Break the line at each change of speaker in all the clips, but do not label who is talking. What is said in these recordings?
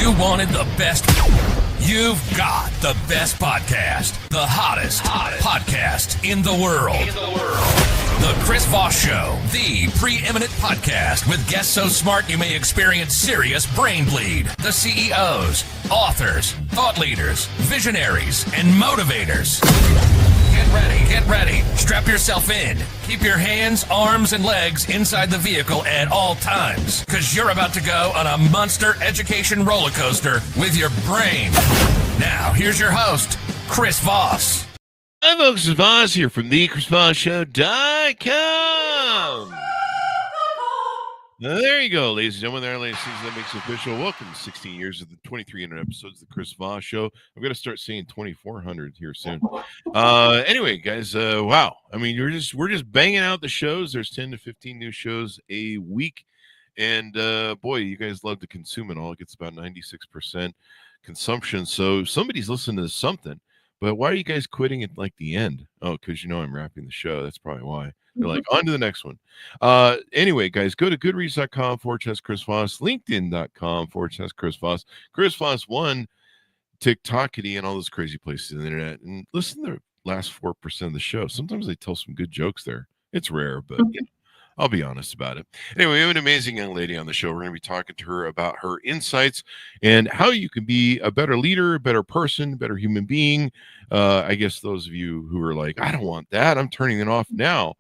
You wanted the best. You've got the best podcast. The hottest podcast in the world. The Chris Voss Show, the preeminent podcast with guests so smart you may experience serious brain bleed. The CEOs, authors, thought leaders, visionaries, and motivators. Get ready. Strap yourself in. Keep your hands, arms, and legs inside the vehicle at all times, because you're about to go on a monster education roller coaster with your brain. Now, here's your host, Chris Voss.
Hi, folks. It's Voss here from the ChrisVossShow.com. There you go, ladies and gentlemen. There, ladies and gentlemen, that makes it official. Welcome to 16 years of the 2,300 episodes of the Chris Voss Show. I'm going to start saying 2,400 here soon. Anyway, guys, wow. I mean, we're just banging out the shows. There's 10 to 15 new shows a week. And, boy, you guys love to consume it all. It gets about 96% consumption. So somebody's listening to something. But why are you guys quitting at, like, the end? Oh, because, I'm wrapping the show. That's probably why. They're like, on to the next one. Anyway, guys, go to goodreads.com/Chris Voss, linkedin.com/Chris Voss, Chris Voss 1, TikTokity, and all those crazy places on the internet. And listen to the last 4% of the show. Sometimes they tell some good jokes there. It's rare, but I'll be honest about it. Anyway, we have an amazing young lady on the show. We're going to be talking to her about her insights and how you can be a better leader, a better person, a better human being. I guess those of you who are like, I don't want that, I'm turning it off now.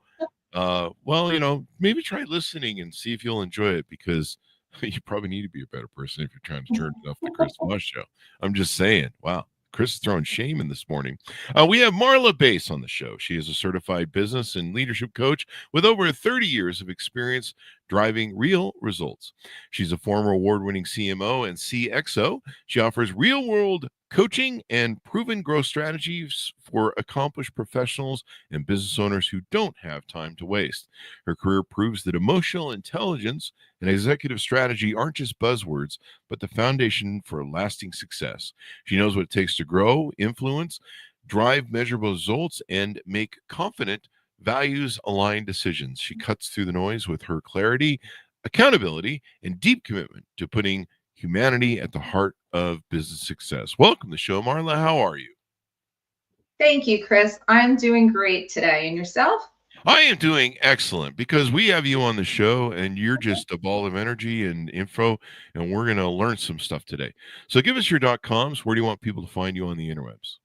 Well, maybe try listening and see if you'll enjoy it, because you probably need to be a better person if you're trying to turn it off the Chris Voss Show. I'm just saying. Wow. Chris is throwing shame in this morning. We have Marla Bace on the show. She is a certified business and leadership coach with over 30 years of experience driving real results. She's a former award-winning CMO and CXO. She offers real-world coaching and proven growth strategies for accomplished professionals and business owners who don't have time to waste. Her career proves that emotional intelligence and executive strategy aren't just buzzwords, but the foundation for lasting success. She knows what it takes to grow, influence, drive measurable results, and make confident, values-aligned decisions. She cuts through the noise with her clarity, accountability, and deep commitment to putting humanity at the heart of business success. Welcome to the show, Marla. How are you?
Thank you, Chris. I'm doing great today. And yourself?
I am doing excellent, because we have you on the show and you're just a ball of energy and info, and we're going to learn some stuff today. So give us your .coms. Where do you want people to find you on the interwebs?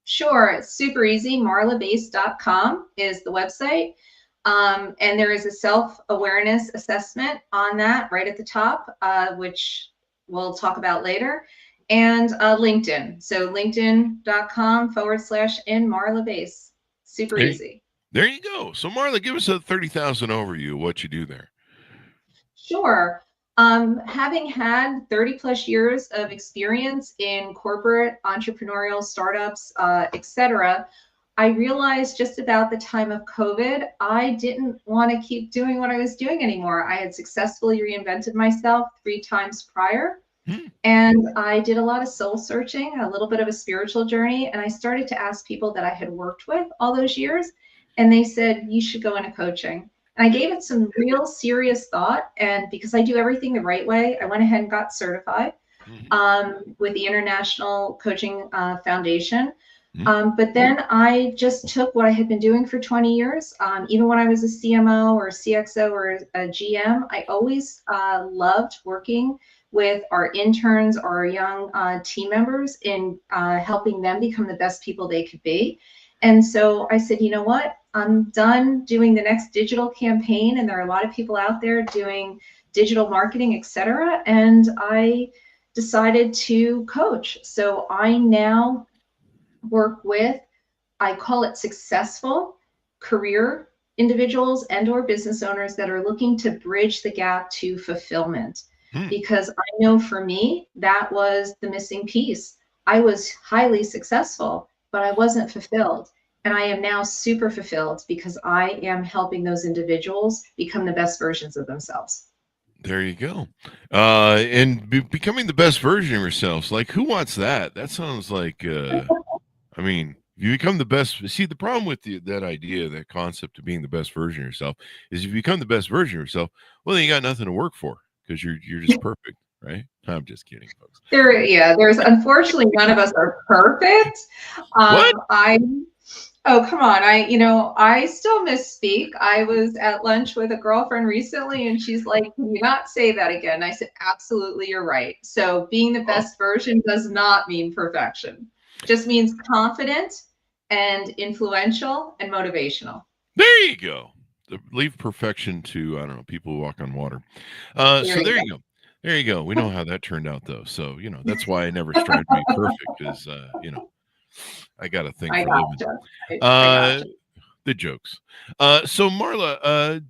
Sure. It's super easy. marlabace.com is the website. And there is a self-awareness assessment on that right at the top, which we'll talk about later, and LinkedIn. So linkedin.com/in Marla Bace. Super easy.
There you go. So Marla, give us a 30,000 overview of what you do there.
Sure. Having had 30 plus years of experience in corporate, entrepreneurial startups, etc., I realized just about the time of COVID, I didn't want to keep doing what I was doing anymore. I had successfully reinvented myself 3 times prior. And I did a lot of soul searching, a little bit of a spiritual journey. And I started to ask people that I had worked with all those years. And they said, you should go into coaching. And I gave it some real serious thought. And because I do everything the right way, I went ahead and got certified with the International Coaching Foundation. But then I just took what I had been doing for 20 years. Even when I was a CMO or a CXO or a GM, I always loved working with our interns or our young team members in helping them become the best people they could be. And so I said, you know what? I'm done doing the next digital campaign. And there are a lot of people out there doing digital marketing, et cetera. And I decided to coach. So I now work with, I call it successful career individuals and or business owners that are looking to bridge the gap to fulfillment. Because I know for me, that was the missing piece. I was highly successful, but I wasn't fulfilled. And I am now super fulfilled because I am helping those individuals become the best versions of themselves.
There you go. And becoming the best version of yourselves. Like, who wants that? That sounds like, I mean, you become the best. See, the problem with that idea, that concept of being the best version of yourself is if you become the best version of yourself, well, then you got nothing to work for because you're just perfect. right? I'm just kidding, folks.
There's unfortunately none of us are perfect.
What?
Oh, come on. I still misspeak. I was at lunch with a girlfriend recently and she's like, "Can you not say that again?" I said, "Absolutely, you're right." So being the best version does not mean perfection. Just means confident and influential and motivational.
There you go. Leave perfection to, I don't know, people who walk on water. So there you go. There you go. We know how that turned out, though. So, that's why I never strive to be perfect because, I got a thing
I
for living.
gotcha. I gotcha.
The jokes. So Marla,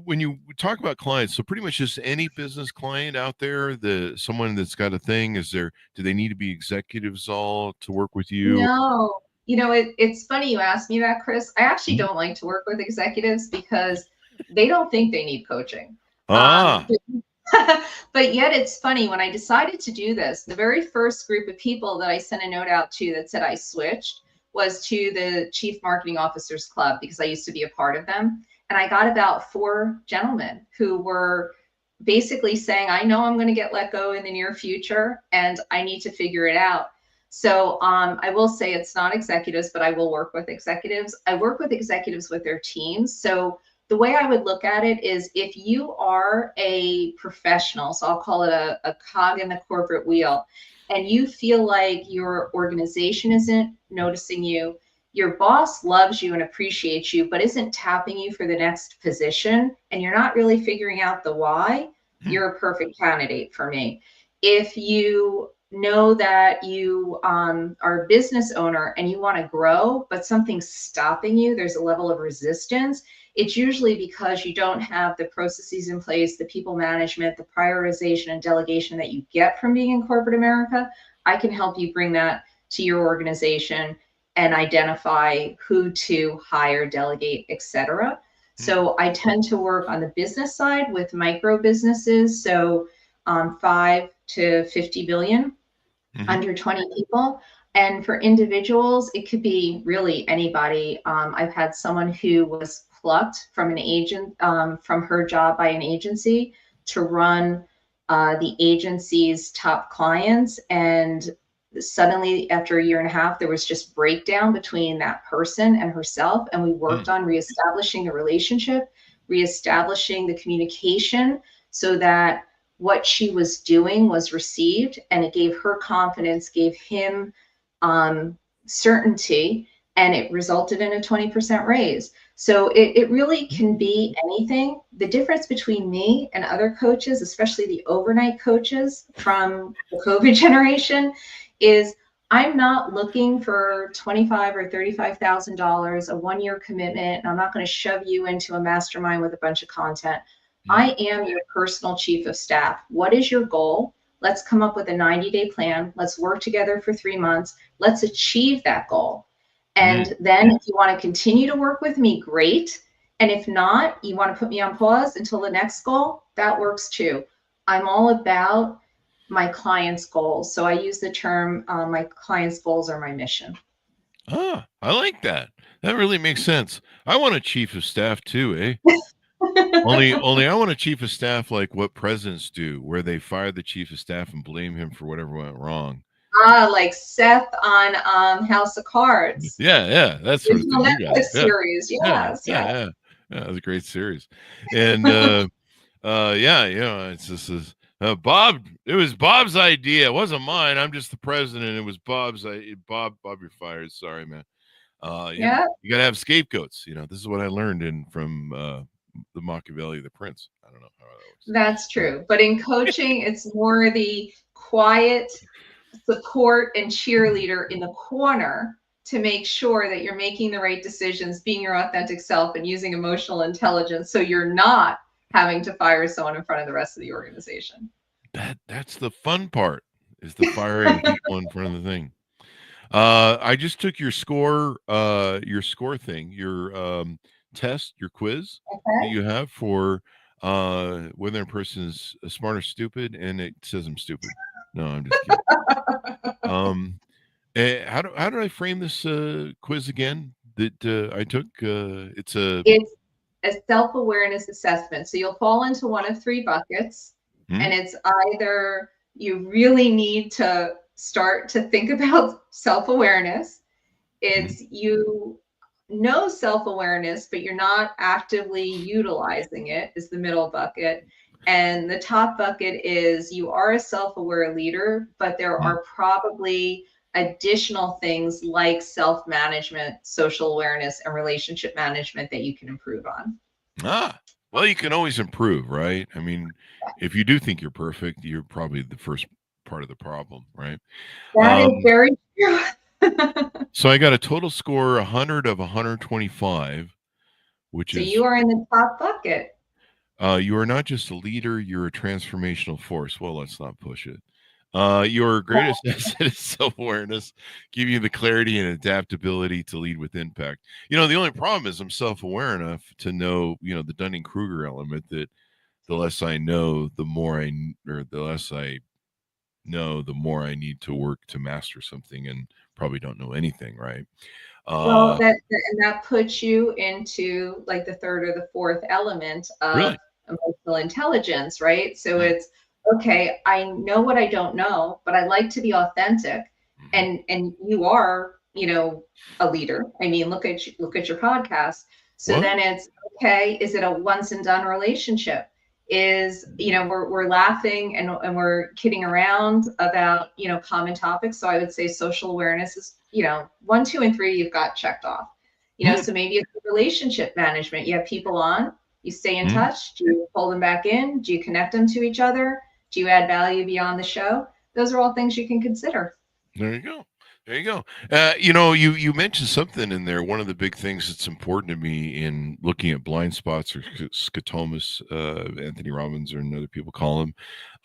when you talk about clients, so pretty much just any business client out there, someone that's got a thing, do they need to be executives all to work with you?
No. It's funny you asked me that, Chris. I actually don't like to work with executives because they don't think they need coaching.
Ah.
But yet it's funny, when I decided to do this, the very first group of people that I sent a note out to that said I switched was to the Chief Marketing Officers Club, because I used to be a part of them. And I got about 4 gentlemen who were basically saying, "I know I'm going to get let go in the near future and I need to figure it out." So I will say it's not executives, but I will work with executives. I work with executives with their teams. So the way I would look at it is, if you are a professional, so I'll call it a cog in the corporate wheel, and you feel like your organization isn't noticing you, your boss loves you and appreciates you, but isn't tapping you for the next position, and you're not really figuring out the why, you're a perfect candidate for me. If you know that you are a business owner and you want to grow, but something's stopping you, there's a level of resistance, it's usually because you don't have the processes in place, the people management, the prioritization and delegation that you get from being in corporate America. I can help you bring that to your organization and identify who to hire, delegate, etc. So I tend to work on the business side with micro businesses, so 5 to 50 billion, under 20 people. And for individuals, it could be really anybody. I've had someone who was plucked from an agent, from her job by an agency, to run the agency's top clients. And suddenly, after a year and a half, there was just breakdown between that person and herself. And we worked on reestablishing the relationship, reestablishing the communication, so that what she was doing was received, and it gave her confidence, gave him certainty, and it resulted in a 20% raise. So it really can be anything. The difference between me and other coaches, especially the overnight coaches from the COVID generation, is I'm not looking for $25,000 or $35,000, a 1-year commitment, and I'm not going to shove you into a mastermind with a bunch of content. I am your personal chief of staff. What is your goal? Let's come up with a 90-day plan. Let's work together for 3 months. Let's achieve that goal. And then if you want to continue to work with me, great. And if not, you want to put me on pause until the next goal, that works too. I'm all about my clients' goals. So I use the term, my clients' goals are my mission.
Ah, I like that. That really makes sense. I want a chief of staff too, eh? only I want a chief of staff like what presidents do, where they fire the chief of staff and blame him for whatever went wrong.
Like Seth on House of Cards.
Yeah, that's sort of thing.
Netflix series. Yes,
yeah. That was a great series. And it's just Bob. It was Bob's idea. It wasn't mine. I'm just the president. It was Bob's. Bob, you're fired. Sorry, man. You gotta have scapegoats. This is what I learned from the Machiavelli, the Prince. I don't know how that works.
That's true. But in coaching, it's more the quiet support and cheerleader in the corner to make sure that you're making the right decisions, being your authentic self, and using emotional intelligence, so you're not having to fire someone in front of the rest of the organization.
That's the fun part, is the firing people in front of the thing. I just took your score thing, your test, your quiz that you have for whether a person is smart or stupid, and it says I'm stupid. No, I'm just kidding. How did I frame this quiz again that I took? It's a
self-awareness assessment. So you'll fall into one of 3 buckets. And it's either you really need to start to think about self-awareness. It's you know self-awareness, but you're not actively utilizing it, is the middle bucket. And the top bucket is you are a self-aware leader, but there are probably additional things like self-management, social awareness, and relationship management that you can improve on.
Well, you can always improve, right? I mean, if you do think you're perfect, you're probably the first part of the problem, right?
That is very true.
So I got a total score 100 of 125, which
So
is
you are in the top bucket.
you are not just a leader, you're a transformational force. Well, let's not push it. Your greatest asset is self-awareness, giving you the clarity and adaptability to lead with impact. You know, the only problem is I'm self-aware enough to know, you know, the Dunning-Kruger element that the less I know, the less I know, the more I need to work to master something, and probably don't know anything, right?
Well, that puts you into like the third or the fourth element of
Really?
emotional intelligence, right? So it's okay, I know what I don't know, but I like to be authentic. And you are, you know, a leader. I mean, look at your podcast. So
What?
then it's okay, is it a once and done relationship? Is, you know, we're laughing and we're kidding around about, you know, common topics. So I would say social awareness is, you know, 1, 2, and 3 you've got checked off. You know, so maybe it's relationship management. You have people on, you stay in touch. Do you pull them back in? Do you connect them to each other? Do you add value beyond the show? Those are all things you can consider.
There you go. There you go. You know, you mentioned something in there. One of the big things that's important to me in looking at blind spots or scotomas, Anthony Robbins or other people call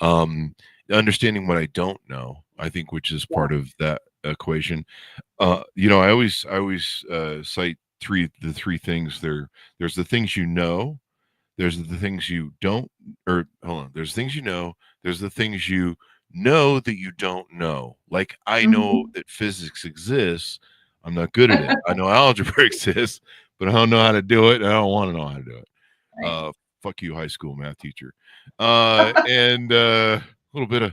them, understanding what I don't know, I think, which is part of that equation. You know, I always cite the three things. There's the things you know, there's the things you don't, or hold on, there's things you know, there's the things you know that you don't know. Like I know that physics exists. I'm not good at it. I know algebra exists, but I don't know how to do it. And I don't want to know how to do it.
Right.
Fuck you, high school math teacher. And a little bit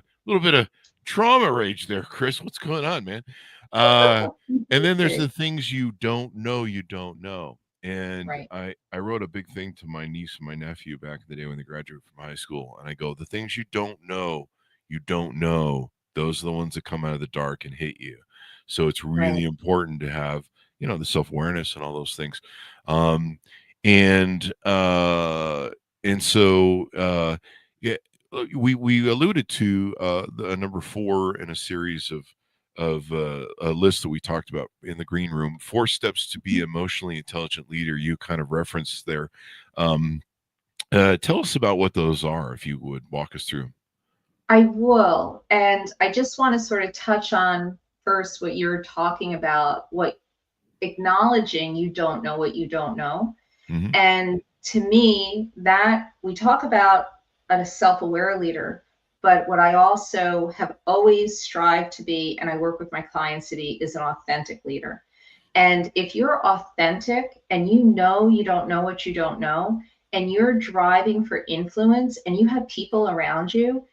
of trauma rage there, Chris. What's going on, man? And then there's the things you don't know. And
Right.
I wrote a big thing to my niece and my nephew back in the day when they graduated from high school. And I go, the things you don't know, those are the ones that come out of the dark and hit you. So it's really important to have, you know, the self-awareness and all those things. And so yeah, we alluded to the number 4 in a series of a list that we talked about in the green room, 4 steps to be emotionally intelligent leader. You kind of referenced there. Tell us about what those are, if you would walk us through.
I will. And I just want to sort of touch on first what you're talking about, what acknowledging you don't know what you don't know. And to me, that we talk about a self-aware leader, but what I also have always strived to be, and I work with my clients to be, is an authentic leader. And if you're authentic and you know you don't know what you don't know, and you're driving for influence and you have people around you,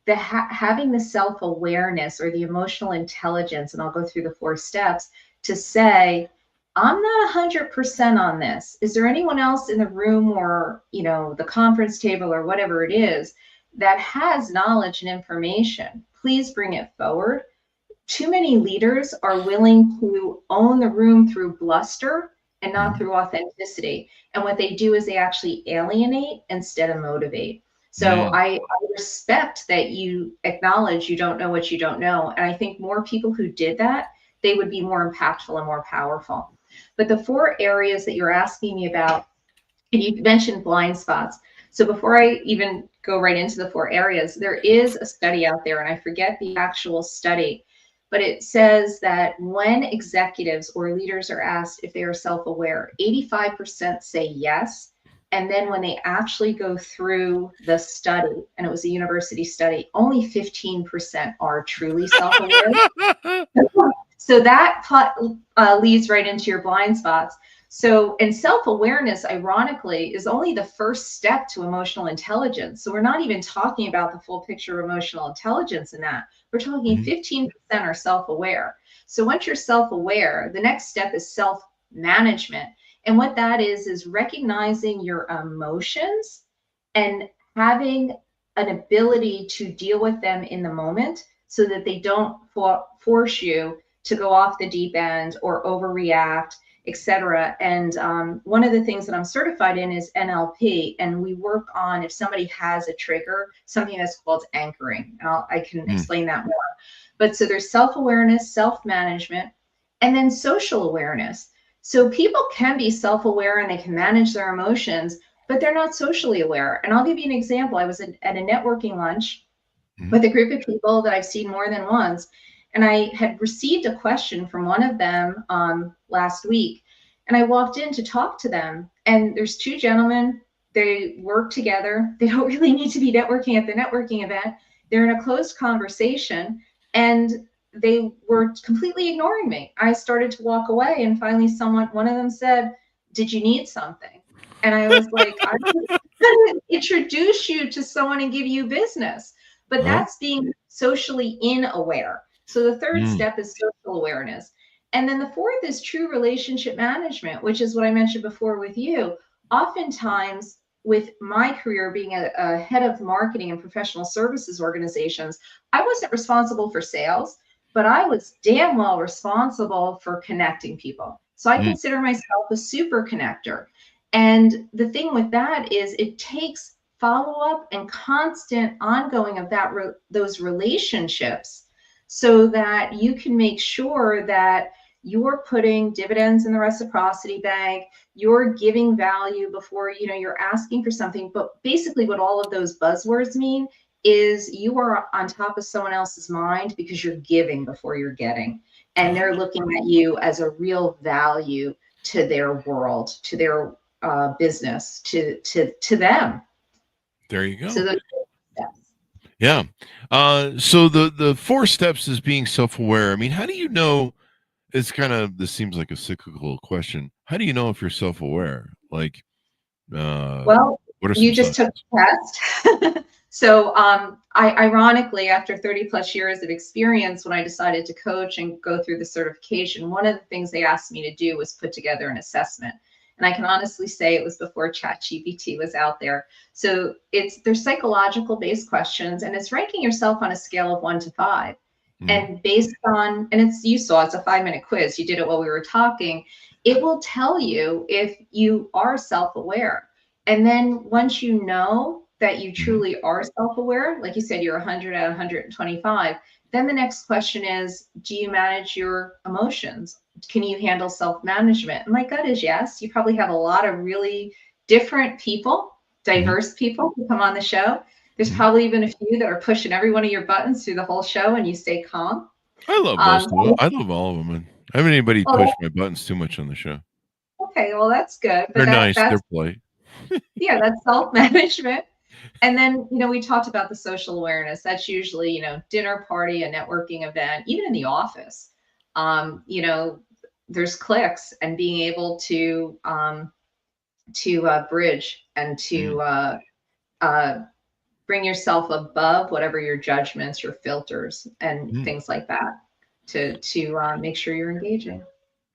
having the self-awareness or the emotional intelligence, and I'll go through the 4 steps to say, I'm not 100% on this. Is there anyone else in the room or, you know, the conference table or whatever it is that has knowledge and information? Please bring it forward. Too many leaders are willing to own the room through bluster and not through authenticity. And what they do is they actually alienate instead of motivate. So I respect that you acknowledge you don't know what you don't know. And I think more people who did that, they would be more impactful and more powerful. But the 4 areas that you're asking me about, and you mentioned blind spots. So before I even go right into the 4 areas, there is a study out there, and I forget the actual study, but it says that when executives or leaders are asked if they are self-aware, 85% say yes. And then when they actually go through the study, and it was a university study, only 15% are truly self-aware. So that leads right into your blind spots. So, and self-awareness, ironically, is only the first step to emotional intelligence. So we're not even talking about the full picture of emotional intelligence in that. We're talking 15% are self-aware. So once you're self-aware, the next step is self-management. And what that is recognizing your emotions and having an ability to deal with them in the moment so that they don't force you to go off the deep end or overreact, etc. And one of the things that I'm certified in is NLP, and we work on, if somebody has a trigger, something that's called anchoring. And I can explain that more. But so there's self-awareness, self-management, and then social awareness. So people can be self-aware and they can manage their emotions, but they're not socially aware. And I'll give you an example. I was at a networking lunch with a group of people that I've seen more than once. And I had received a question from one of them last week. And I walked in to talk to them. And there's two gentlemen. They work together. They don't really need to be networking at the networking event. They're in a closed conversation. And they were completely ignoring me. I started to walk away. And finally, one of them said, "Did you need something?" And I was like, "I'm going to introduce you to someone and give you business." But that's being socially unaware. So the third step is social awareness. And then the fourth is true relationship management, which is what I mentioned before with you. Oftentimes, with my career being a head of marketing and professional services organizations, I wasn't responsible for sales, but I was damn well responsible for connecting people. So I consider myself a super connector. And the thing with that is it takes follow-up and constant ongoing of those relationships so that you can make sure that you're putting dividends in the reciprocity bank, you're giving value before you're asking for something. But basically what all of those buzzwords mean is you are on top of someone else's mind because you're giving before you're getting. And they're looking at you as a real value to their world, to their business, to them.
There you go.
So those steps.
Yeah. So the 4 steps is being self-aware. I mean, how do you know? This seems like a cyclical question. How do you know if you're self-aware? Like,
Well,
what are
you just took the test. So I ironically, after 30 plus years of experience, when I decided to coach and go through the certification, one of the things they asked me to do was put together an assessment. And I can honestly say it was before ChatGPT was out there. So they're psychological based questions, and it's ranking yourself on a scale of 1 to 5. And based on, and you saw it's a 5-minute quiz. You did it while we were talking. It will tell you if you are self-aware. And then once you know that you truly are self-aware, like you said, you're 100 out of 125, then the next question is, do you manage your emotions? Can you handle self-management? And my gut is yes. You probably have a lot of really different people, diverse people who come on the show. There's probably even a few that are pushing every one of your buttons through the whole show and you stay calm.
I love most of them. I love all of them. And I haven't anybody push my buttons too much on the show.
Okay, well, that's good. But
they're nice. They're polite.
Yeah, that's self-management. And then, we talked about the social awareness. That's usually, dinner party, a networking event, even in the office. There's clicks and being able to bridge and to bring yourself above whatever your judgments, your filters, and things like that to make sure you're engaging.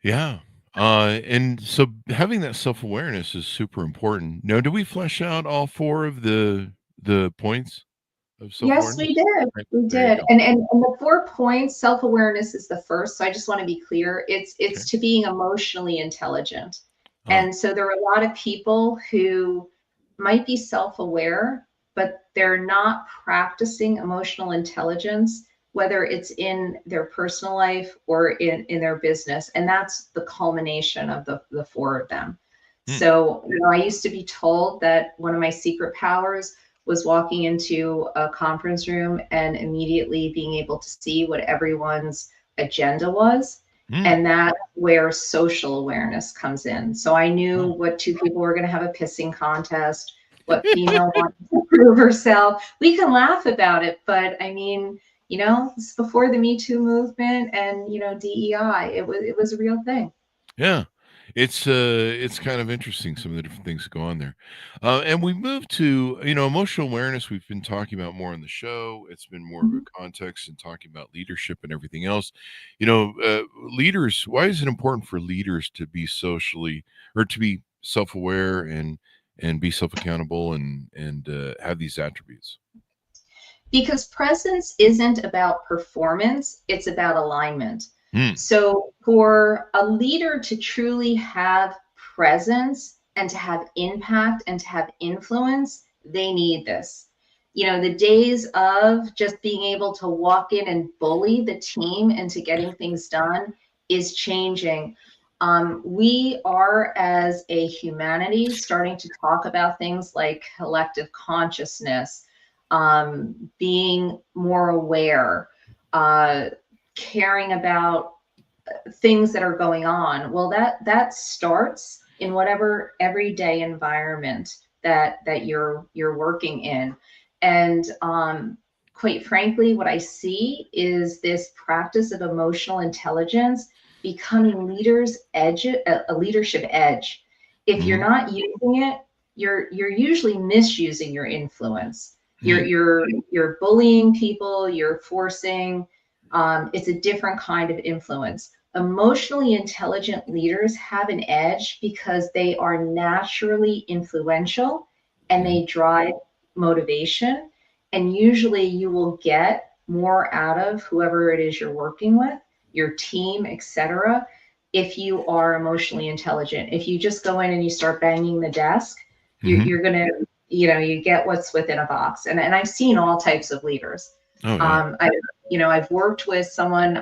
Yeah. And so having that self-awareness is super important. Now, do we flesh out all 4 of the points of self-awareness?
Yes, we did. We did. And the 4 points, self-awareness is the first. So I just want to be clear. It's to being emotionally intelligent. And so there are a lot of people who might be self-aware, but they're not practicing emotional intelligence, whether it's in their personal life or in their business. And that's the culmination of the 4 of them. So, I used to be told that one of my secret powers was walking into a conference room and immediately being able to see what everyone's agenda was. And that's where social awareness comes in. So I knew what 2 people were going to have a pissing contest, what female wanted to prove herself. We can laugh about it, but I mean, it's before the Me Too movement and, DEI. It was a real thing.
Yeah. It's kind of interesting, some of the different things that go on there. And we move to, emotional awareness. We've been talking about more on the show. It's been more of a context and talking about leadership and everything else. Leaders, why is it important for leaders to be socially, or to be self-aware and be self-accountable and have these attributes?
Because presence isn't about performance, it's about alignment. So for a leader to truly have presence and to have impact and to have influence, they need this. The days of just being able to walk in and bully the team into getting things done is changing. We are, as a humanity, starting to talk about things like collective consciousness, being more aware, caring about things that are going on. Well, that starts in whatever everyday environment that you're working in. And quite frankly, what I see is this practice of emotional intelligence becoming a leadership edge. If you're not using it, you're usually misusing your influence. You're bullying people, you're forcing. It's a different kind of influence. Emotionally intelligent leaders have an edge because they are naturally influential and they drive motivation. And usually you will get more out of whoever it is you're working with, your team, etc., if you are emotionally intelligent. If you just go in and you start banging the desk, you're going to, you get what's within a box. And I've seen all types of leaders.
Oh, yeah.
I've worked with someone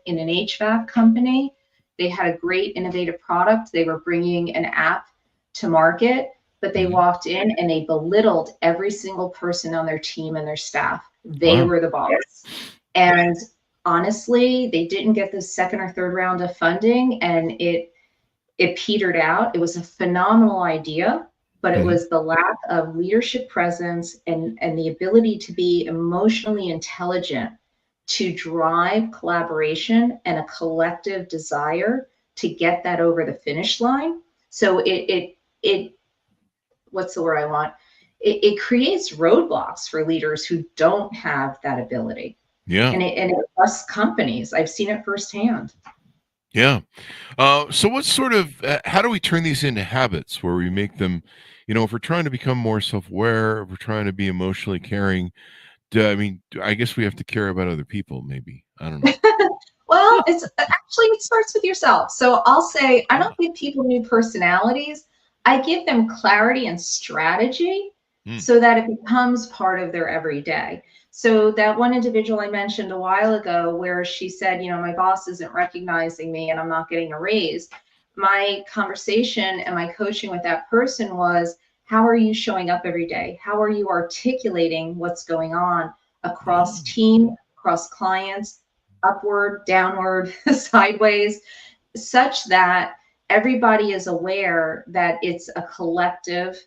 in an HVAC company. They had a great innovative product. They were bringing an app to market, but they walked in and they belittled every single person on their team and their staff. They were the boss. And honestly, they didn't get the second or third round of funding, and it petered out. It was a phenomenal idea, but it was the lack of leadership presence and the ability to be emotionally intelligent to drive collaboration and a collective desire to get that over the finish line. So it what's the word I want? It creates roadblocks for leaders who don't have that ability.
Yeah.
And it costs companies. I've seen it firsthand.
Yeah. So what sort of, how do we turn these into habits where we make them, if we're trying to become more self-aware, if we're trying to be emotionally caring, I guess we have to care about other people, maybe. I don't know.
Well, it starts with yourself. So I'll say, I don't give people new personalities. I give them clarity and strategy so that it becomes part of their everyday. So that one individual I mentioned a while ago where she said, my boss isn't recognizing me and I'm not getting a raise. My conversation and my coaching with that person was, how are you showing up every day? How are you articulating what's going on across team, across clients, upward, downward, sideways, such that everybody is aware that it's a collective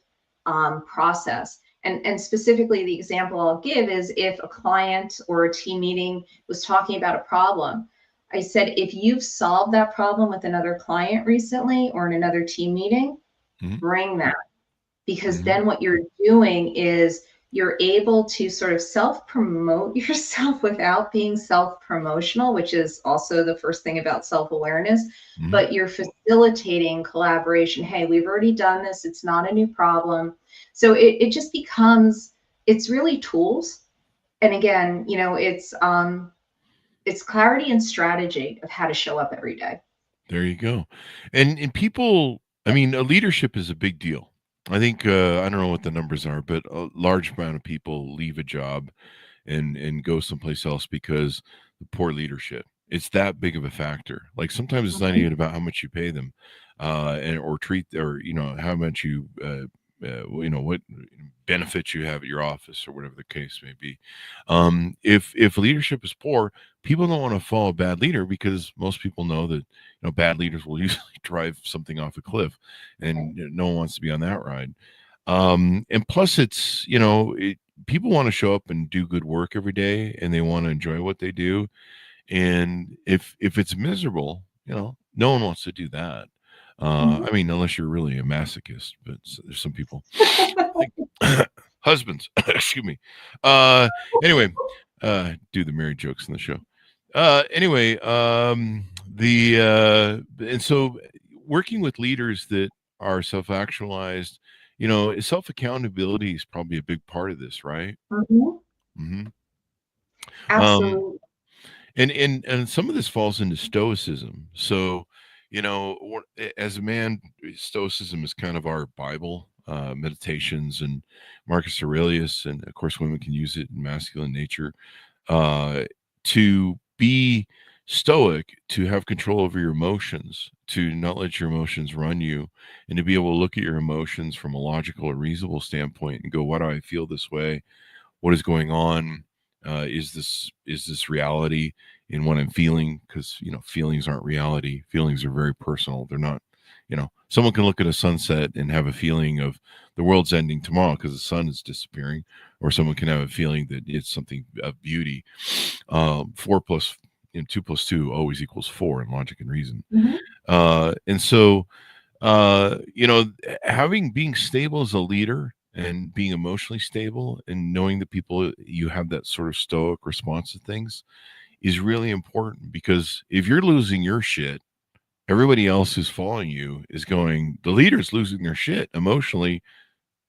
process. And specifically, the example I'll give is if a client or a team meeting was talking about a problem, I said, if you've solved that problem with another client recently or in another team meeting, bring that. Because then what you're doing is you're able to sort of self-promote yourself without being self-promotional, which is also the first thing about self-awareness, but you're facilitating collaboration. Hey, we've already done this. It's not a new problem. So it just becomes, it's really tools. And again, it's clarity and strategy of how to show up every day.
There you go. And people, leadership is a big deal. I think, I don't know what the numbers are, but a large amount of people leave a job and go someplace else because of poor leadership. It's that big of a factor. Like sometimes it's not even about how much you pay them, or treat, or, how much you, what benefits you have at your office or whatever the case may be. If leadership is poor, people don't want to follow a bad leader because most people know that, bad leaders will usually drive something off a cliff, and no one wants to be on that ride. And plus it's, people want to show up and do good work every day, and they want to enjoy what they do. And if it's miserable, no one wants to do that. I mean, unless you're really a masochist, but there's some people like husbands. Excuse me. Anyway, do the married jokes in the show. Anyway, and so working with leaders that are self-actualized, self-accountability is probably a big part of this, right? Mm-hmm.
Absolutely.
And some of this falls into stoicism. So, as a man, stoicism is kind of our Bible, meditations, and Marcus Aurelius, and of course, women can use it in masculine nature. To be stoic, to have control over your emotions, to not let your emotions run you, and to be able to look at your emotions from a logical or reasonable standpoint and go, why do I feel this way? What is going on? Is this reality in what I'm feeling? Because feelings aren't reality. Feelings are very personal. They're not. Someone can look at a sunset and have a feeling of the world's ending tomorrow because the sun is disappearing, or someone can have a feeling that it's something of beauty. 4 plus 2 plus 2 always equals 4 in logic and reason. And so, being stable as a leader and being emotionally stable and knowing that you have that sort of stoic response to things is really important, because if you're losing your shit, everybody else who's following you is going, the leader's losing their shit emotionally.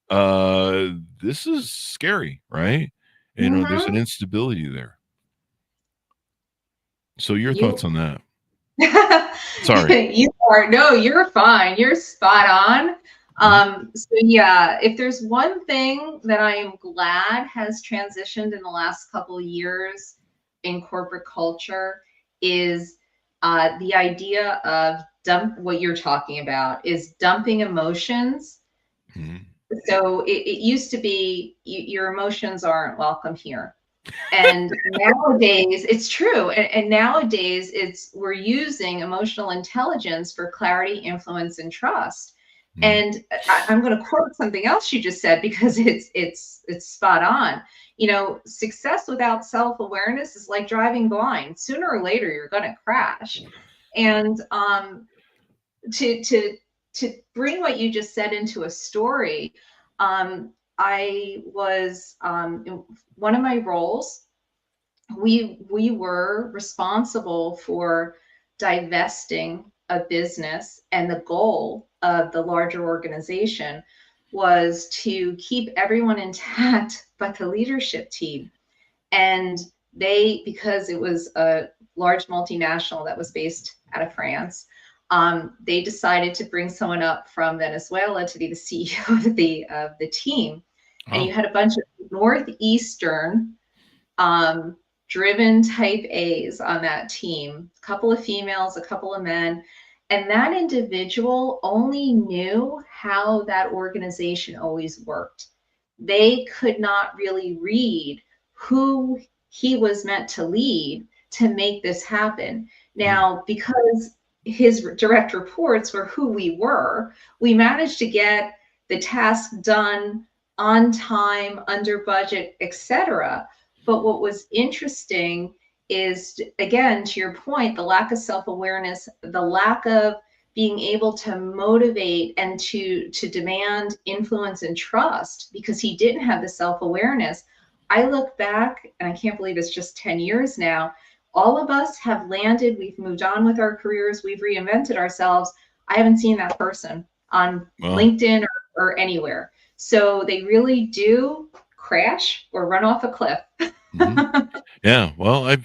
This is scary, right? And there's an instability there. So your thoughts on that? Sorry.
You're fine. You're spot on. So yeah, if there's one thing that I am glad has transitioned in the last couple of years in corporate culture is the idea of what you're talking about is dumping emotions. So it used to be your emotions aren't welcome here. And nowadays it's true. And nowadays we're using emotional intelligence for clarity, influence, and trust. And I'm going to quote something else you just said, because it's spot on. Success without self-awareness is like driving blind. Sooner or later, you're going to crash. And to bring what you just said into a story, I was in one of my roles. We were responsible for divesting a business, and the goal of the larger organization was to keep everyone intact but the leadership team. And because it was a large multinational that was based out of France, they decided to bring someone up from Venezuela to be the CEO of the team. And you had a bunch of Northeastern driven type A's on that team, a couple of females, a couple of men. And that individual only knew how that organization always worked. They could not really read who he was meant to lead to make this happen. Now, because his direct reports were who we were, we managed to get the task done on time, under budget, etc. But what was interesting is, again, to your point, the lack of self-awareness, the lack of being able to motivate and to demand influence and trust, because he didn't have the self-awareness. I look back and I can't believe it's just 10 years now. All of us have landed, we've moved on with our careers, we've reinvented ourselves. I haven't seen that person on LinkedIn or anywhere. So they really do crash or run off a cliff.
Yeah, well, I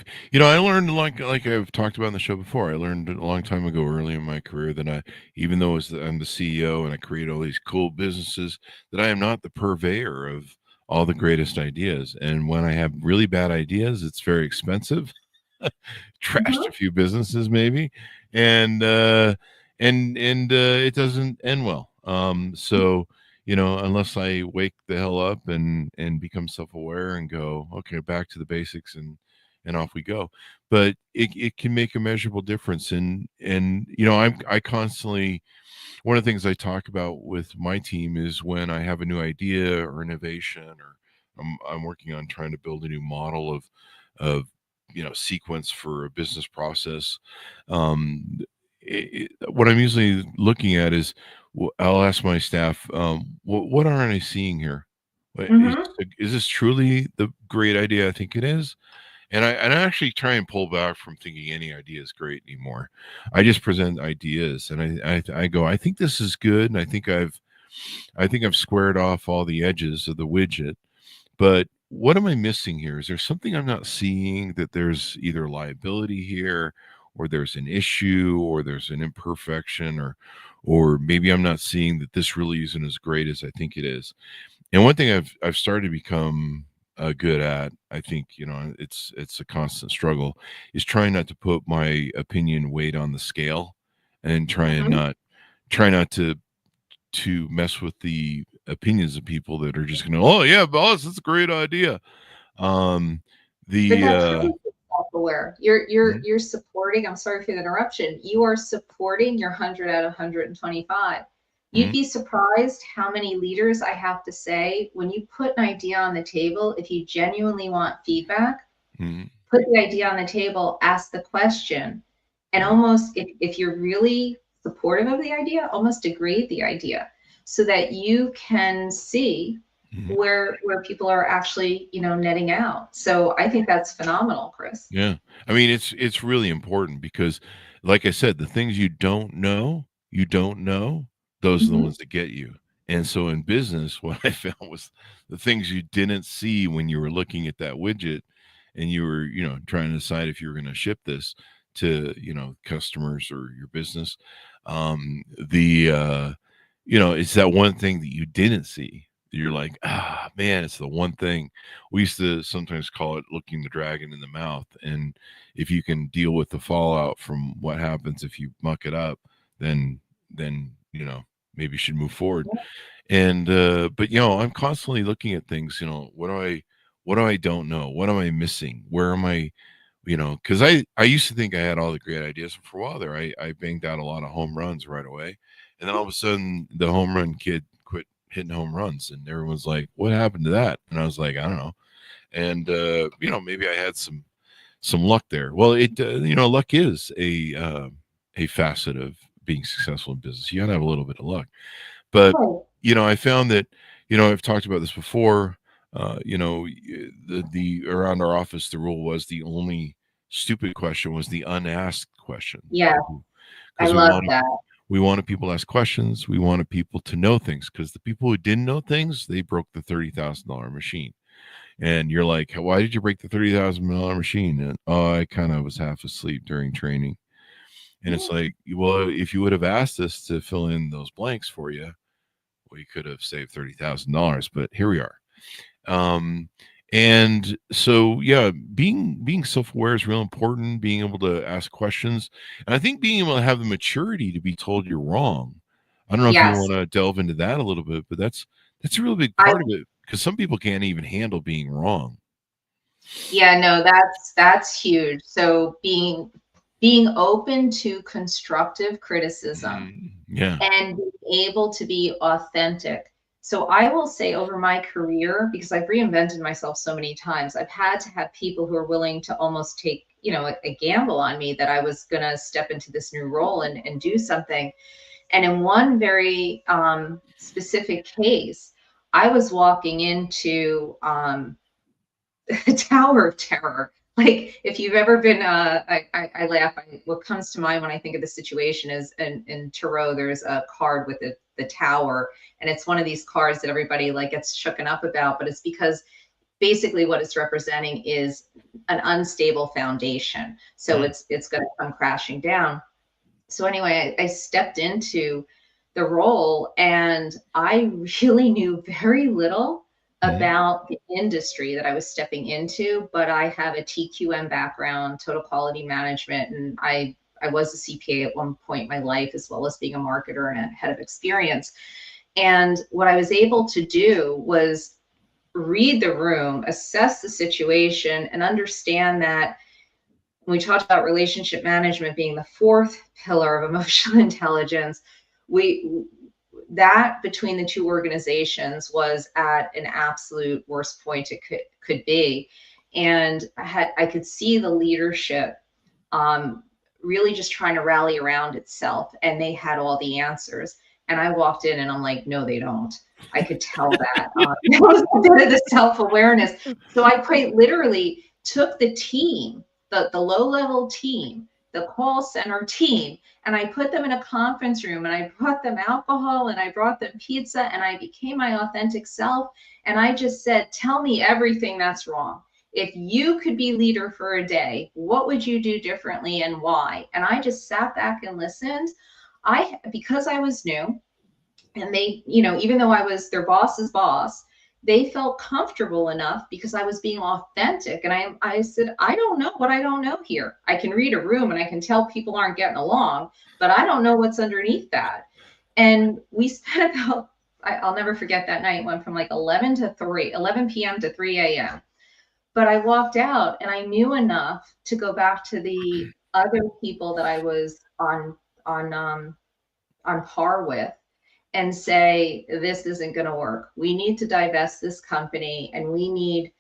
learned, like I've talked about on the show before, I learned a long time ago, early in my career, that even though I'm the CEO and I create all these cool businesses, that I am not the purveyor of all the greatest ideas. And when I have really bad ideas, it's very expensive. Trashed a few businesses maybe, and it doesn't end well. So unless I wake the hell up and become self-aware and go, okay, back to the basics, and off we go. But it can make a measurable difference. And I constantly, one of the things I talk about with my team is when I have a new idea or innovation, or I'm working on trying to build a new model of sequence for a business process. what I'm usually looking at is I'll ask my staff, what aren't I seeing here?
Mm-hmm.
Is this truly the great idea I think it is? And I actually try and pull back from thinking any idea is great anymore. I just present ideas, and I go, I think this is good, and I think I've squared off all the edges of the widget. But what am I missing here? Is there something I'm not seeing, that there's either liability here, or there's an issue, or there's an imperfection, or maybe I'm not seeing that this really isn't as great as I think it is. And one thing I've started to become good at, I think, it's a constant struggle, is trying not to put my opinion weight on the scale, and
Mm-hmm.
try not to mess with the opinions of people that are just going to, oh yeah, boss, that's a great idea. Um,
But
the
that's really self-aware. You're you're
Mhm,
you're supporting. I'm sorry for the interruption. You are supporting your 100 out of 125. You'd
mhm,
be surprised how many leaders I have to say, when you put an idea on the table, if you genuinely want feedback,
mhm,
put the idea on the table, ask the question, and
mhm,
almost, if you're really supportive of the idea, almost degrade the idea so that you can see
mhm.
where people are actually, netting out. So I think that's phenomenal, Chris.
Yeah. I mean, it's really important because, like I said, the things you don't know, those are the
Mhm.
ones that get you. And so in business, what I found was the things you didn't see when you were looking at that widget, and you were, trying to decide if you were going to ship this to, customers or your business. It's that one thing that you didn't see. You're like, ah, man, it's the one thing. We used to sometimes call it looking the dragon in the mouth. And if you can deal with the fallout from what happens if you muck it up, then maybe you should move forward. And but I'm constantly looking at things. What do I don't know? What am I missing? Where am I? Because I used to think I had all the great ideas. And for a while there, I banged out a lot of home runs right away, and then all of a sudden the home run kid quit hitting home runs, and everyone's like, what happened to that? And I was like, I don't know. And maybe I had some luck there. Well, luck is a facet of being successful in business. You gotta have a little bit of luck. But
Right.
I found that, I've talked about this before. The around our office, the rule was the only stupid question was the unasked question,
Yeah, I
because we
love
wanted
that.
we wanted people to ask questions. We wanted people to know things, because the people who didn't know things, they broke the $30,000 machine. And you're like, why did you break the $30,000 machine? And, oh, I kind of was half asleep during training. And it's like, well, if you would have asked us to fill in those blanks for you, we could have saved $30,000. But here we are. Um, and so, yeah, being self-aware is real important. Being able to ask questions, and I think being able to have the maturity to be told you're wrong. I don't know if you
Yes.
want to delve into that a little bit, but that's a real big
I
part of it, because some people can't even handle being wrong.
Yeah, no, that's huge. So being open to constructive criticism
Yeah.
and being able to be authentic. So I will say, over my career, because I've reinvented myself so many times, I've had to have people who are willing to almost take, a gamble on me that I was going to step into this new role and do something. And in one very specific case, I was walking into the Tower of Terror. Like, if you've ever been, I laugh. What comes to mind when I think of the situation is in Tarot, there's a card with the tower, and it's one of these cards that everybody like gets shooken up about, but it's because basically what it's representing is an unstable foundation. So
Mm,
it's going to come crashing down. So anyway, I stepped into the role, and I really knew very little
mhm,
about the industry that I was stepping into, but I have a TQM background, total quality management, and I was a CPA at one point in my life, as well as being a marketer and a head of experience. And what I was able to do was read the room, assess the situation, and understand that when we talked about relationship management being the fourth pillar of emotional intelligence, we that between the two organizations was at an absolute worst point it could be. And I could see the leadership, um, really just trying to rally around itself, and they had all the answers. And I walked in and I'm like, no, they don't. I could tell that. It was a bit of the self-awareness. So I quite literally took the team, the low-level team, the call center team, and I put them in a conference room, and I brought them alcohol, and I brought them pizza, and I became my authentic self. And I just said, tell me everything that's wrong. If you could be leader for a day, what would you do differently and why? And I just sat back and listened. Because I was new, and they, even though I was their boss's boss, they felt comfortable enough because I was being authentic. And I said, I don't know what I don't know here. I can read a room and I can tell people aren't getting along, but I don't know what's underneath that. And we spent about, I'll never forget that night, went from like 11 p.m. to 3 a.m. But I walked out and I knew enough to go back to the other people that I was on par with and say, this isn't going to work. We need to divest this company, and we need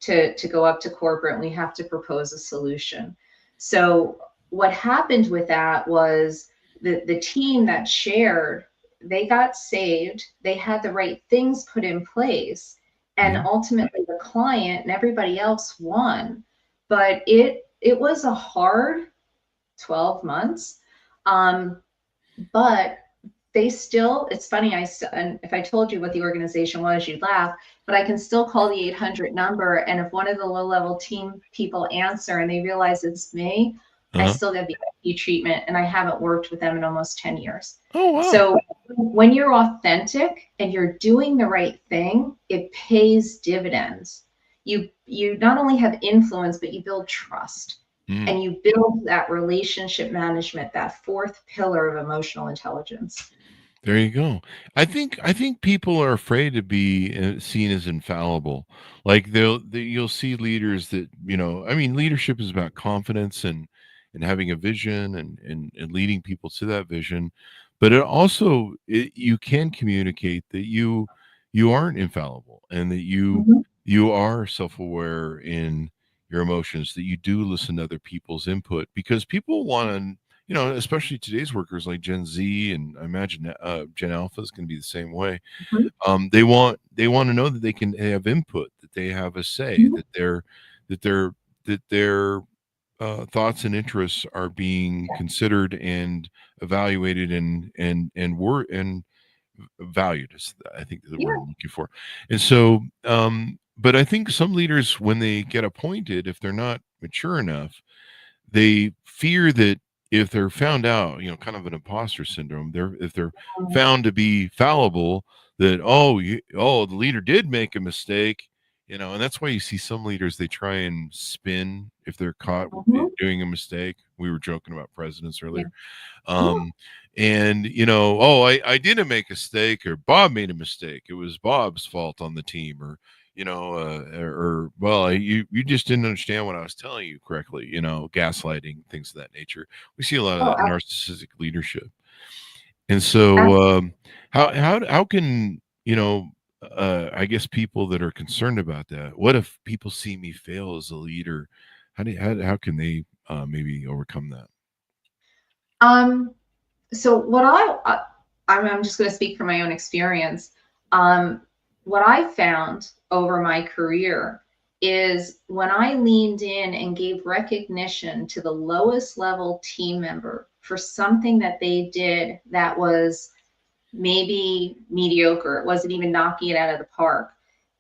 to go up to corporate, and we have to propose a solution. So what happened with that was the team that shared, they got saved. They had the right things put in place, and ultimately the client and everybody else won. But it was a hard 12 months. But they still, it's funny, and if I told you what the organization was, you'd laugh, but I can still call the 800 number. And if one of the low-level team people answer and they realize it's me, I still get the IP treatment, and I haven't worked with them in almost 10 years.
Oh, wow.
So when you're authentic and you're doing the right thing, it pays dividends. You not only have influence, but you build trust. And you build that relationship management, that fourth pillar of emotional intelligence.
There you go. I think people are afraid to be seen as infallible. Like you'll see leaders that, I mean, leadership is about confidence and having a vision and leading people to that vision. But it also, you can communicate that you aren't infallible, and that you are self-aware in your emotions, that you do listen to other people's input, because people want to, especially today's workers like Gen Z, and I imagine Gen Alpha is going to be the same way. They want to know that they can have input, that they have a say, that their thoughts and interests are being considered and evaluated and valued, is I think the word I'm looking for. And so, but I think some leaders, when they get appointed, if they're not mature enough, they fear that if they're found out, kind of an imposter syndrome, if they're found to be fallible, that, the leader did make a mistake, and that's why you see some leaders, they try and spin if they're caught doing a mistake. We were joking about presidents earlier. And, I didn't make a mistake, or Bob made a mistake. It was Bob's fault on the team, or, you just didn't understand what I was telling you correctly, gaslighting, things of that nature. We see a lot of that narcissistic leadership. And so, how can, I guess people that are concerned about that, what if people see me fail as a leader? How can they maybe overcome that?
So what I'm just going to speak from my own experience. What I found over my career is when I leaned in and gave recognition to the lowest level team member for something that they did that was maybe mediocre, it wasn't even knocking it out of the park,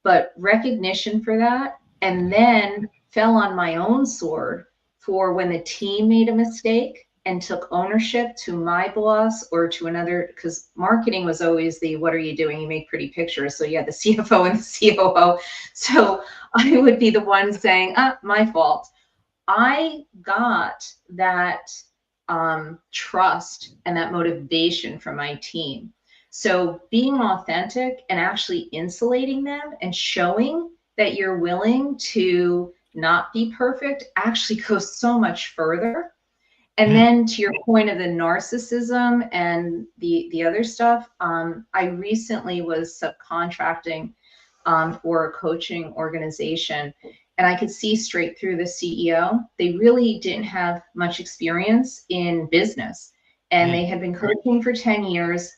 but recognition for that, and then fell on my own sword for when the team made a mistake and took ownership to my boss or to another, because marketing was always the, what are you doing? You make pretty pictures. So yeah, the CFO and the COO. So I would be the one saying, my fault. I got that trust and that motivation from my team. So being authentic and actually insulating them and showing that you're willing to not be perfect actually goes so much further. And then to your point of the narcissism and the other stuff, I recently was subcontracting for a coaching organization, and I could see straight through the CEO. They really didn't have much experience in business, and they had been coaching for 10 years,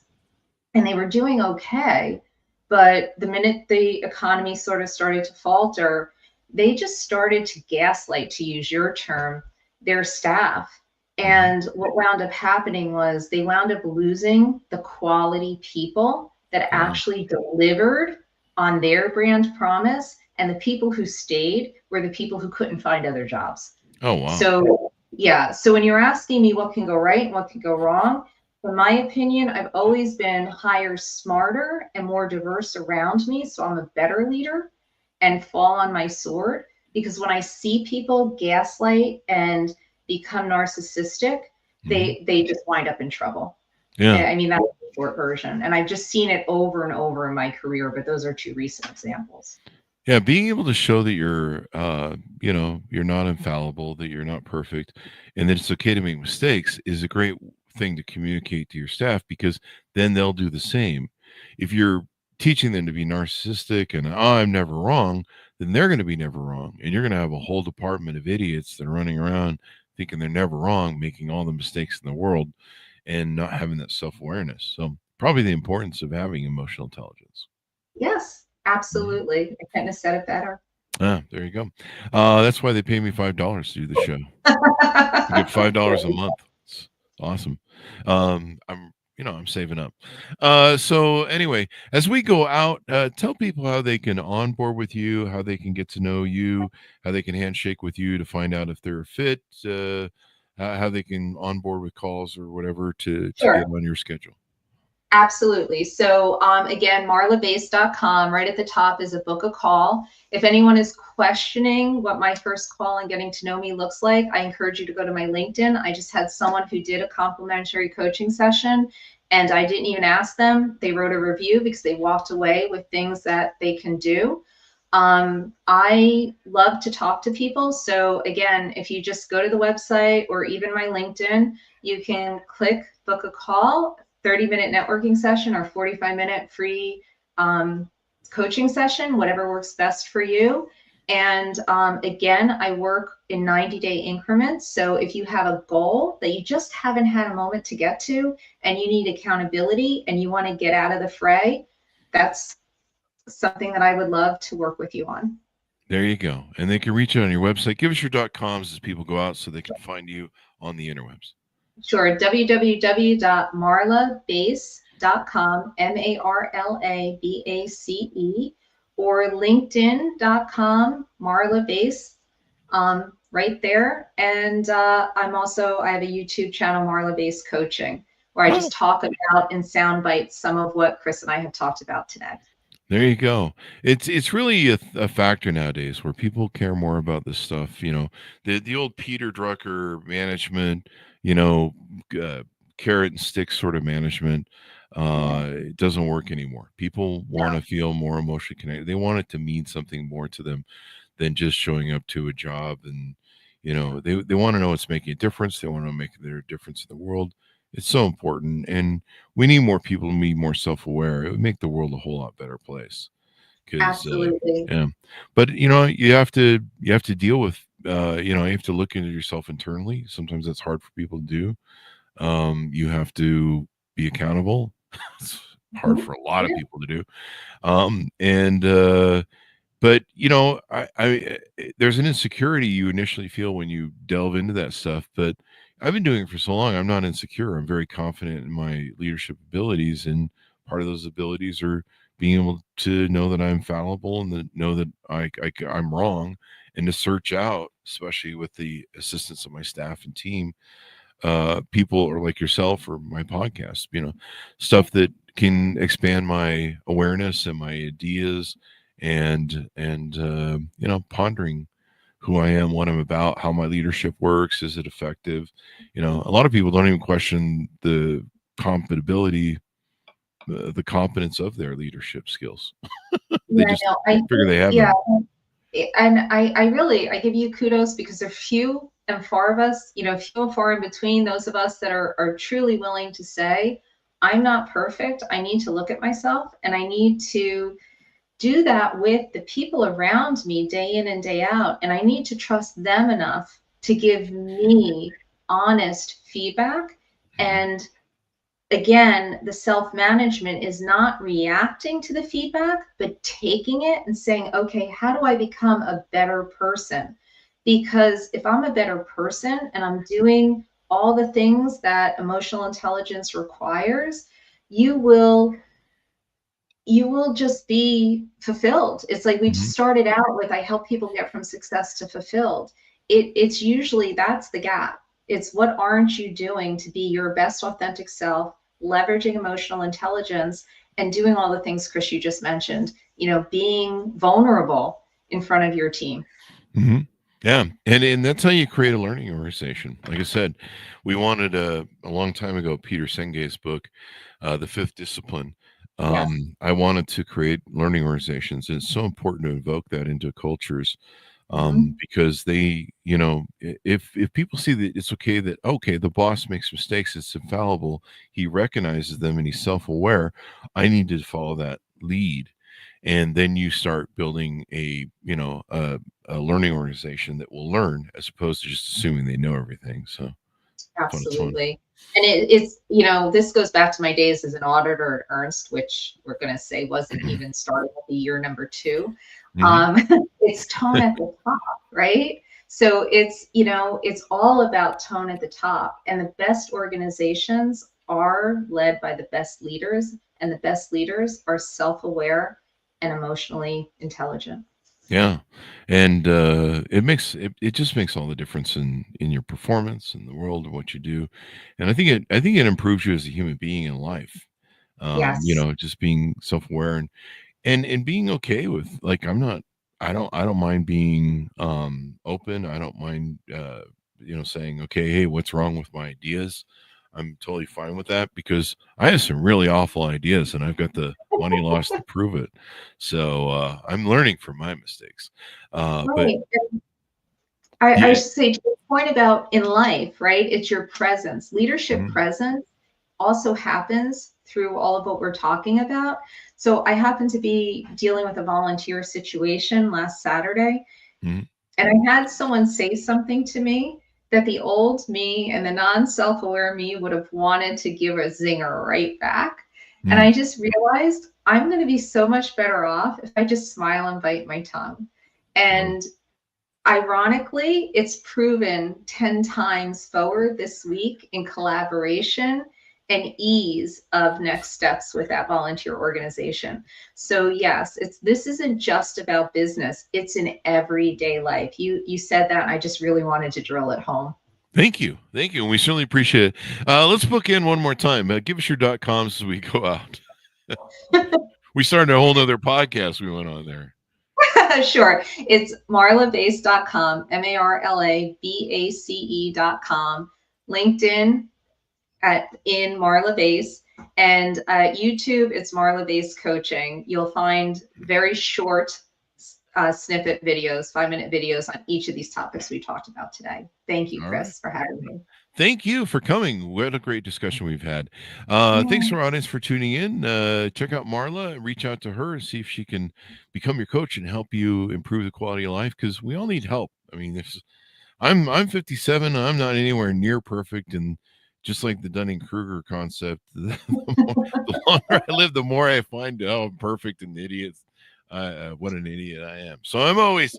and they were doing okay. But the minute the economy sort of started to falter, they just started to gaslight, to use your term, their staff. And what wound up happening was they wound up losing the quality people that actually delivered on their brand promise. And the people who stayed were the people who couldn't find other jobs.
Oh, wow.
So, yeah. So when you're asking me what can go right and what can go wrong, in my opinion, I've always been hire smarter and more diverse around me, so I'm a better leader, and fall on my sword. Because when I see people gaslight and become narcissistic, they just wind up in trouble.
Yeah.
I mean, that's the short version. And I've just seen it over and over in my career, but those are two recent examples.
Yeah, being able to show that you're, you're not infallible, that you're not perfect, and that it's okay to make mistakes is a great thing to communicate to your staff, because then they'll do the same. If you're teaching them to be narcissistic and I'm never wrong, then they're going to be never wrong, and you're going to have a whole department of idiots that are running around thinking they're never wrong, making all the mistakes in the world, and not having that self-awareness. So probably the importance of having emotional intelligence.
Yes, absolutely. I couldn't have said it better.
Ah, there you go. That's why they pay me $5 to do the show. I get $5 a month. It's awesome. I'm saving up. So anyway, as we go out, tell people how they can onboard with you, how they can get to know you, how they can handshake with you to find out if they're a fit, how they can onboard with calls or whatever to get on your schedule.
Absolutely. So again, marlabace.com, right at the top is a book a call. If anyone is questioning what my first call and getting to know me looks like, I encourage you to go to my LinkedIn. I just had someone who did a complimentary coaching session, and I didn't even ask them. They wrote a review because they walked away with things that they can do. I love to talk to people. So again, if you just go to the website or even my LinkedIn, you can click book a call, 30-minute networking session or 45-minute free coaching session, whatever works best for you. And again, I work in 90-day increments. So if you have a goal that you just haven't had a moment to get to, and you need accountability and you want to get out of the fray, that's something that I would love to work with you on.
There you go. And they can reach you on your website. Give us your .coms as people go out so they can find you on the interwebs.
Sure. www.marlabace.com, MARLABACE, or LinkedIn.com, Marla Bace, right there. And I have a YouTube channel, Marla Bace Coaching, where I just talk about in sound bites some of what Chris and I have talked about today.
There you go. It's really a factor nowadays where people care more about this stuff. The old Peter Drucker management, carrot and stick sort of management. It doesn't work anymore. People want to feel more emotionally connected. They want it to mean something more to them than just showing up to a job. And, they want to know it's making a difference. They want to make their difference in the world. It's so important. And we need more people to be more self-aware. It would make the world a whole lot better place.
Absolutely.
But, you have to deal with, you have to look into yourself internally. Sometimes that's hard for people to do. You have to be accountable. It's hard for a lot of people to do. But there's an insecurity you initially feel when you delve into that stuff, but I've been doing it for so long. I'm not insecure. I'm very confident in my leadership abilities, and part of those abilities are being able to know that I'm fallible and know that I'm wrong, and to search out, especially with the assistance of my staff and team, people or like yourself or my podcast, stuff that can expand my awareness and my ideas, and pondering who I am, what I'm about, how my leadership works, is it effective? A lot of people don't even question the compatibility, the competence of their leadership skills. They figure they have them.
And I give you kudos, because there are few and far of us, few and far in between those of us that are truly willing to say, I'm not perfect. I need to look at myself, and I need to do that with the people around me day in and day out. And I need to trust them enough to give me honest feedback. And again, the self-management is not reacting to the feedback, but taking it and saying, okay, how do I become a better person? Because if I'm a better person and I'm doing all the things that emotional intelligence requires, you will just be fulfilled. It's like we started out with, I help people get from success to fulfilled. It's usually, that's the gap. It's what aren't you doing to be your best authentic self, leveraging emotional intelligence and doing all the things, Chris, you just mentioned, being vulnerable in front of your team.
Yeah. And that's how you create a learning organization. Like I said, we wanted a long time ago, Peter Senge's book, The Fifth Discipline. I wanted to create learning organizations. And it's so important to invoke that into cultures. Because they, if people see that it's okay, the boss makes mistakes, it's infallible, he recognizes them and he's self-aware, I need to follow that lead. And then you start building a learning organization that will learn, as opposed to just assuming they know everything. So
absolutely. And it's, this goes back to my days as an auditor at Ernst, which we're going to say wasn't even started at the year number 2. It's tone at the top, right? So it's, it's all about tone at the top, and the best organizations are led by the best leaders, and the best leaders are self-aware and emotionally intelligent.
Yeah. And it just makes all the difference in your performance in the world of what you do. And I think it improves you as a human being in life.
Yes.
Just being self-aware and being okay with, like, I don't mind being open. I don't mind saying, okay, hey, what's wrong with my ideas? I'm totally fine with that, because I have some really awful ideas and I've got the money lost to prove it. So I'm learning from my mistakes.
Right.
But
I should say, to the point about in life, right? It's your presence. Leadership presence also happens through all of what we're talking about. So I happened to be dealing with a volunteer situation last Saturday, and I had someone say something to me that the old me and the non-self-aware me would have wanted to give a zinger right back. And I just realized I'm going to be so much better off if I just smile and bite my tongue. And ironically, it's proven 10 times forward this week in collaboration and ease of next steps with that volunteer organization. So yes, this isn't just about business. It's in everyday life. You said that, and I just really wanted to drill it home.
Thank you. And we certainly appreciate it. Let's book in one more time. Give us your .coms as we go out. We started a whole nother podcast we went on there.
Sure. It's marlabace.com, MARLABACE.com, LinkedIn in Marla Bace, and YouTube, it's Marla Bace Coaching. You'll find very short snippet videos, 5-minute videos on each of these topics we talked about today. Thank you, Chris, for having me.
Thank you for coming. What a great discussion we've had. Thanks to our audience for tuning in. Check out Marla, reach out to her and see if she can become your coach and help you improve the quality of life, because we all need help. I mean, I'm 57. I'm not anywhere near perfect, and just like the Dunning-Kruger concept, the longer I live, the more I find how I'm perfect and what an idiot I am. So I'm always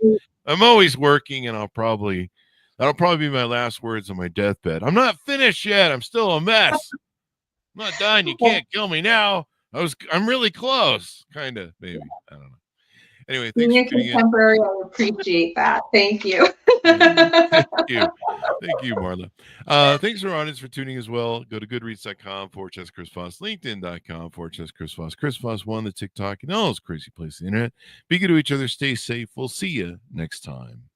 working, and that'll probably be my last words on my deathbed. I'm not finished yet. I'm still a mess. I'm not done. You can't kill me now. I'm really close, kind of, maybe. I don't know. Anyway, thanks for tuning in.
Contemporary, I appreciate that. Thank you.
Thank you, Marla. Thanks for our audience for tuning as well. Go to goodreads.com/Chris Voss, LinkedIn.com/Chris Voss, Chris Voss 1, the TikTok, and all those crazy places on the internet. Be good to each other. Stay safe. We'll see you next time.